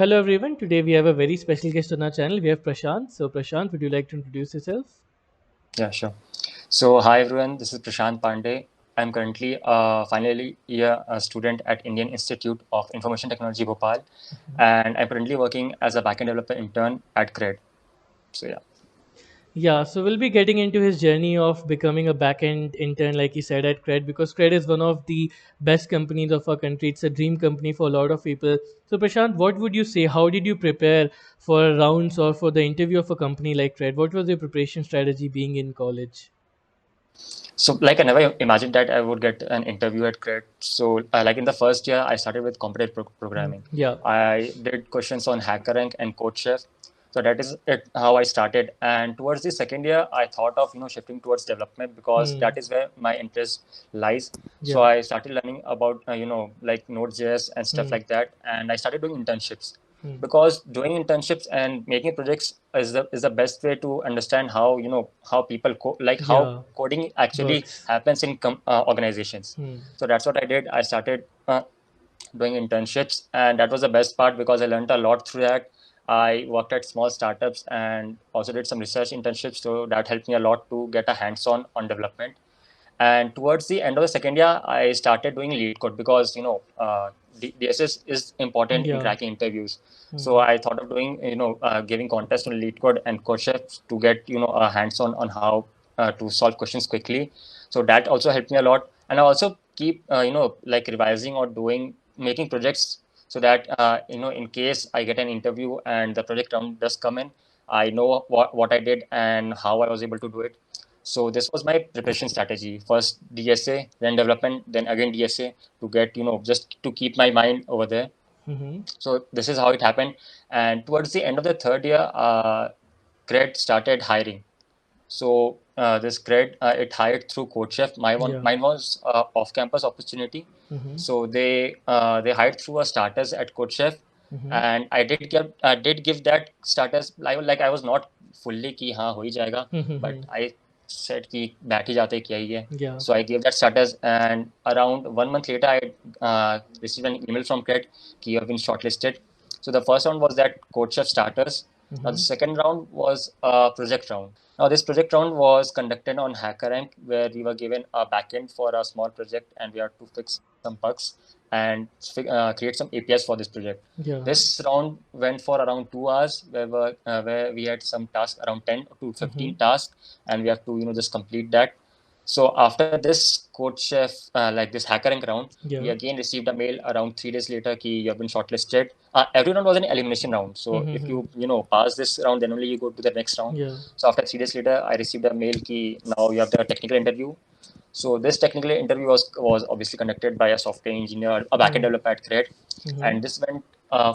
Hello everyone. Today we have a very special guest on our channel. We have Prashant. So Prashant, would you like to introduce yourself? Yeah, sure. So, hi everyone, this is Prashant Pandey. I'm currently a final year student at Indian Institute of Information Technology, Bhopal, and I'm currently working as a backend developer intern at CRED. So, yeah. Yeah, so we'll be getting into his journey of becoming a backend intern, like he said at Cred, because Cred is one of the best companies of our country. It's a dream company for a lot of people. So Prashant, what would you say? How did you prepare for rounds or for the interview of a company like Cred? What was your preparation strategy being in college? So, like, I never imagined that I would get an interview at CRED. So, like in the first year, I started with competitive programming. Yeah. I did questions on HackerRank and CodeChef. So that is how I started. And towards the second year, I thought of shifting towards development because Hmm. that is where my interest lies. So Yeah. I started learning about like Node.js and stuff Hmm. like that, and I started doing internships Hmm. because doing internships and making projects is the best way to understand how how people like how Yeah. coding actually Works. happens in organizations. Hmm. So that's what I did. I started doing internships, and that was the best part because I learned a lot through that. I worked at small startups and also did some research internships, so that helped me a lot to get a hands-on on development. And towards the end of the second year, I started doing lead code because DSS is important in Yeah. cracking interviews. So Hmm. I thought of doing giving contest on lead code and code chefs to get a hands-on on how to solve questions quickly. So that also helped me a lot. And I also keep like revising or doing making projects so that in case I get an interview and the project round does come in, I know what I did and how I was able to do it. So this was my preparation strategy. First DSA, then development, then again DSA to get, just to keep my mind over there. Hmm. So this is how it happened. And towards the end of the third year, CRED started hiring. So this CRED, it hired through CodeChef. Yeah. Mine was off-campus opportunity. Hmm. So they hired through a starters at CodeChef, Hmm. and I did give that starters. Like I was not fully कि हाँ हो ही जाएगा, but Hmm. I said कि बैठ ही जाते क्या ही है. Yeah. So I gave that starters, and around 1 month later, I received an email from CRED कि you have been shortlisted. So the first round was that CodeChef starters. Now the Hmm. second round was a project round. Now, this project round was conducted on HackerRank, where we were given a backend for a small project, and we had to fix some bugs and create some APIs for this project. Yeah. This round went for around 2 hours, where we had some tasks around 10 to Hmm. 15 tasks, and we have to just complete that. So after this code chef, like this HackerRank round, we Yeah. again received a mail around 3 days later कि you have been shortlisted. Every round was an elimination round. So if Hmm. you pass this round, then only you go to the next round. Yeah. So after 3 days later, I received a mail ki now you have the technical interview. So this technical interview was obviously conducted by a software engineer, a backend Hmm. developer at CRED, Hmm. and this went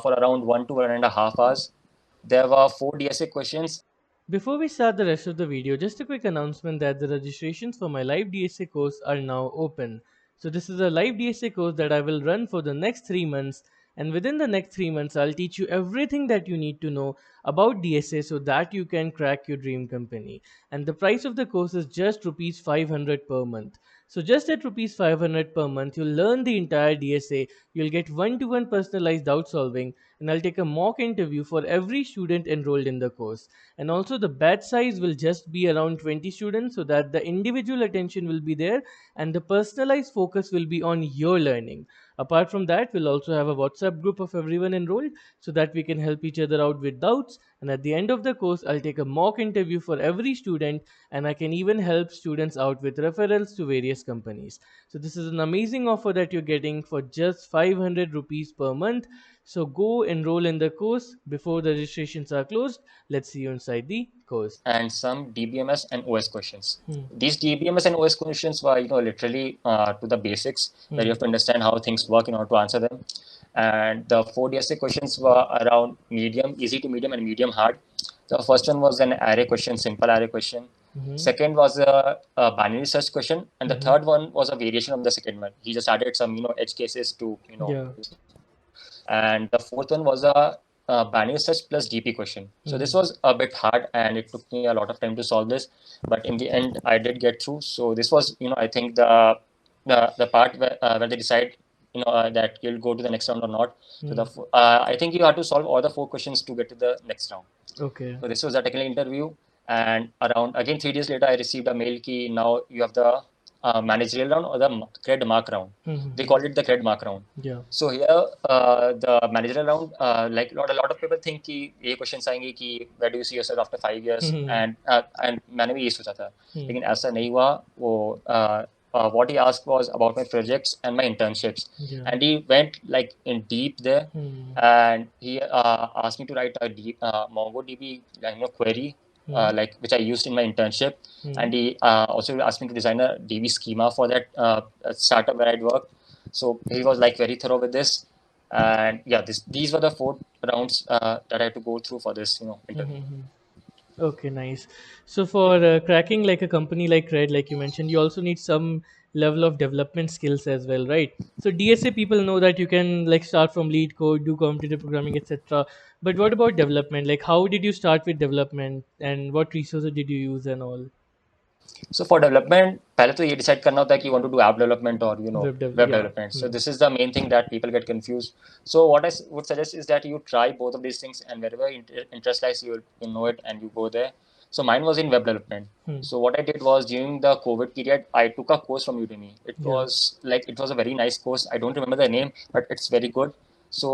for around 1 to 1.5 hours. There were four DSA questions. Before we start the rest of the video, just a quick announcement that the registrations for my live DSA course are now open. So this is a live DSA course that I will run for the next 3 months, and within the next 3 months I'll teach you everything that you need to know about DSA so that you can crack your dream company. And the price of the course is just rupees 500 per month. So just at rupees 500 per month you'll learn the entire DSA, you'll get one-to-one personalized doubt solving, and I'll take a mock interview for every student enrolled in the course. And also the batch size will just be around 20 students so that the individual attention will be there and the personalized focus will be on your learning. Apart from that, we'll also have a WhatsApp group of everyone enrolled so that we can help each other out with doubts. And at the end of the course, I'll take a mock interview for every student, and I can even help students out with referrals to various companies. So this is an amazing offer that you're getting for just 500 rupees per month. So go enroll in the course before the registrations are closed. Let's see you inside the course. And some DBMS and OS questions. Hmm. These DBMS and OS questions were, literally to the basics, where you Hmm. have to understand how things work in order to answer them. And the four DSA questions were around medium, easy to medium, and medium hard. The first one was an array question, simple array question. Hmm. Second was a binary search question, and the Hmm. third one was a variation of the second one. He just added some, edge cases to, Yeah. and the fourth one was a binary search plus DP question. So this Hmm. was a bit hard, and it took me a lot of time to solve this. But in the end, I did get through. So this was, I think the part where they decide that you'll go to the next round or not. So Hmm. I think you have to solve all the four questions to get to the next round. Okay. So this was a technical interview, and around again 3 days later, I received a mail key. Now you have the managerial round or the cred mark round. They Hmm. called it the cred mark round. Yeah. So here, the managerial round, like a lot of people think कि ये questions आएंगे कि where do you see yourself after 5 years, Hmm. and मैंने भी ये सोचा था, Hmm. लेकिन ऐसा नहीं हुआ. वो what he asked was about my projects and my internships, Yeah. and he went like in deep there, Hmm. and he asked me to write a deep MongoDB query, Hmm. like which I used in my internship, Hmm. and he also asked me to design a DB schema for that startup where I'd worked. So he was like very thorough with this, and yeah, these were the four rounds that I had to go through for this interview. Hmm. Okay, nice. So for cracking like a company like Red, like you mentioned, you also need some level of development skills as well, right? So DSA people know that you can like start from lead code, do competitive programming, etc. But what about development? Like, how did you start with development, and what resources did you use and all? So for development, पहले तो ये decide करना होता है कि you want to do app development or web Yeah. development. So Hmm. this is the main thing that people get confused. So what I would suggest is that you try both of these things, and wherever interest lies, you know it and you go there. So mine was in web development. Hmm. So what I did was during the COVID period, I took a course from Udemy. Yeah. It was a very nice course. I don't remember the name, but it's very good. So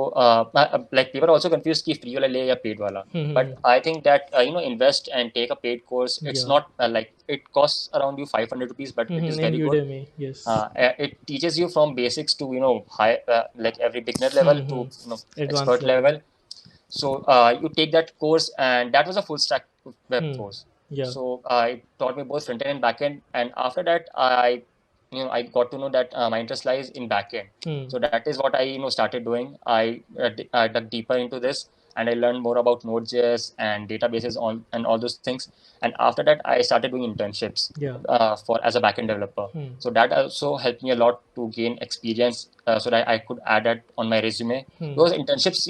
like people are also confused कि free वाला ले या paid वाला. Hmm. But I think that invest and take a paid course. It's Yeah. not like it costs around you 500 rupees, but it is In very good. Udemy, yes. It teaches you from basics to high, like every beginner level to Advanced expert level. level. So you take that course, and that was a full stack web Hmm. course. Yeah. So it taught me both front end and back end. And after that, I got to know that my interest lies in back end. Hmm. So that is what I started doing. I dug deeper into this, and I learned more about Node.js and databases on and all those things. And after that, I started doing internships Yeah. for as a backend developer. Hmm. So that also helped me a lot to gain experience, so that I could add that on my resume. Hmm. Because internships,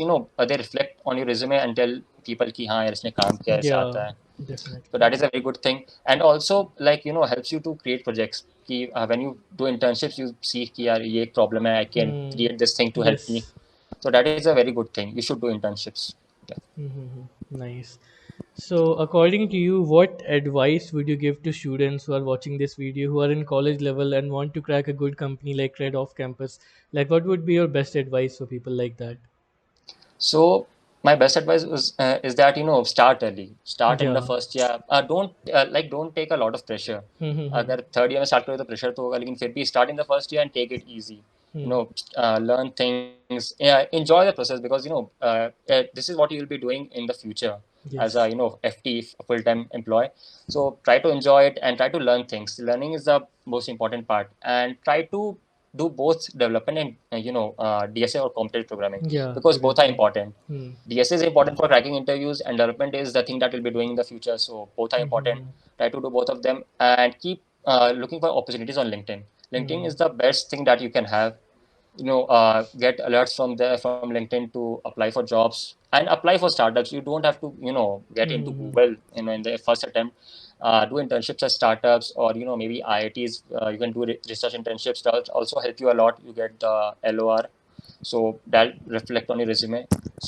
they reflect on your resume and tell people कि हाँ यार इसने काम किया ऐसे Yeah. आता है. So Definitely. that is a very good thing, and also like helps you to create projects. कि when you do internships, you see कि यार ये एक problem है, I can Hmm. create this thing to help me. Yes. So that is a very good thing. You should do internships. Yeah. Mm-hmm. Nice. So, according to you, what advice would you give to students who are watching this video, who are in college level and want to crack a good company like Red off campus? Like, what would be your best advice for people like that? So my best advice is that start early, start in the Yeah. first year. Don't take a lot of pressure. Mm-hmm. अगर third year में start करो तो pressure तो होगा, लेकिन फिर भी start in the first year and take it easy. Hmm. Learn things, enjoy the process, because this is what you will be doing in the future as a Yes. FT, full-time employee. So try to enjoy it and try to learn things. Learning is the most important part, and try to do both development and DSA or competitive programming, Yeah. because both are Together. important. Hmm. DSA is important for cracking interviews, and development is the thing that we'll be doing in the future. So both are important. Mm-hmm. Try to do both of them, and keep looking for opportunities on LinkedIn. LinkedIn Hmm. is the best thing that you can have. Get alerts from there, from LinkedIn, to apply for jobs and apply for startups. You don't have to get into Hmm. Google in the first attempt. Do internships at startups, or maybe IITs. You can do research internships. That also help you a lot. You get the LOR, so that reflect on your resume.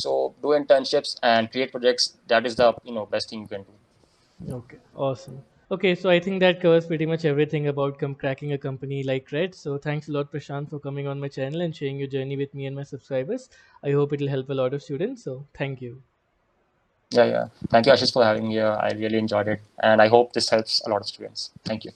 So do internships and create projects. That is the best thing you can do. Okay, awesome. Okay, so I think that covers pretty much everything about cracking a company like Red. So thanks a lot, Prashant, for coming on my channel and sharing your journey with me and my subscribers. I hope it'll help a lot of students. So thank you. Yeah, yeah. Thank you, Ashish, for having me here. I really enjoyed it, and I hope this helps a lot of students. Thank you.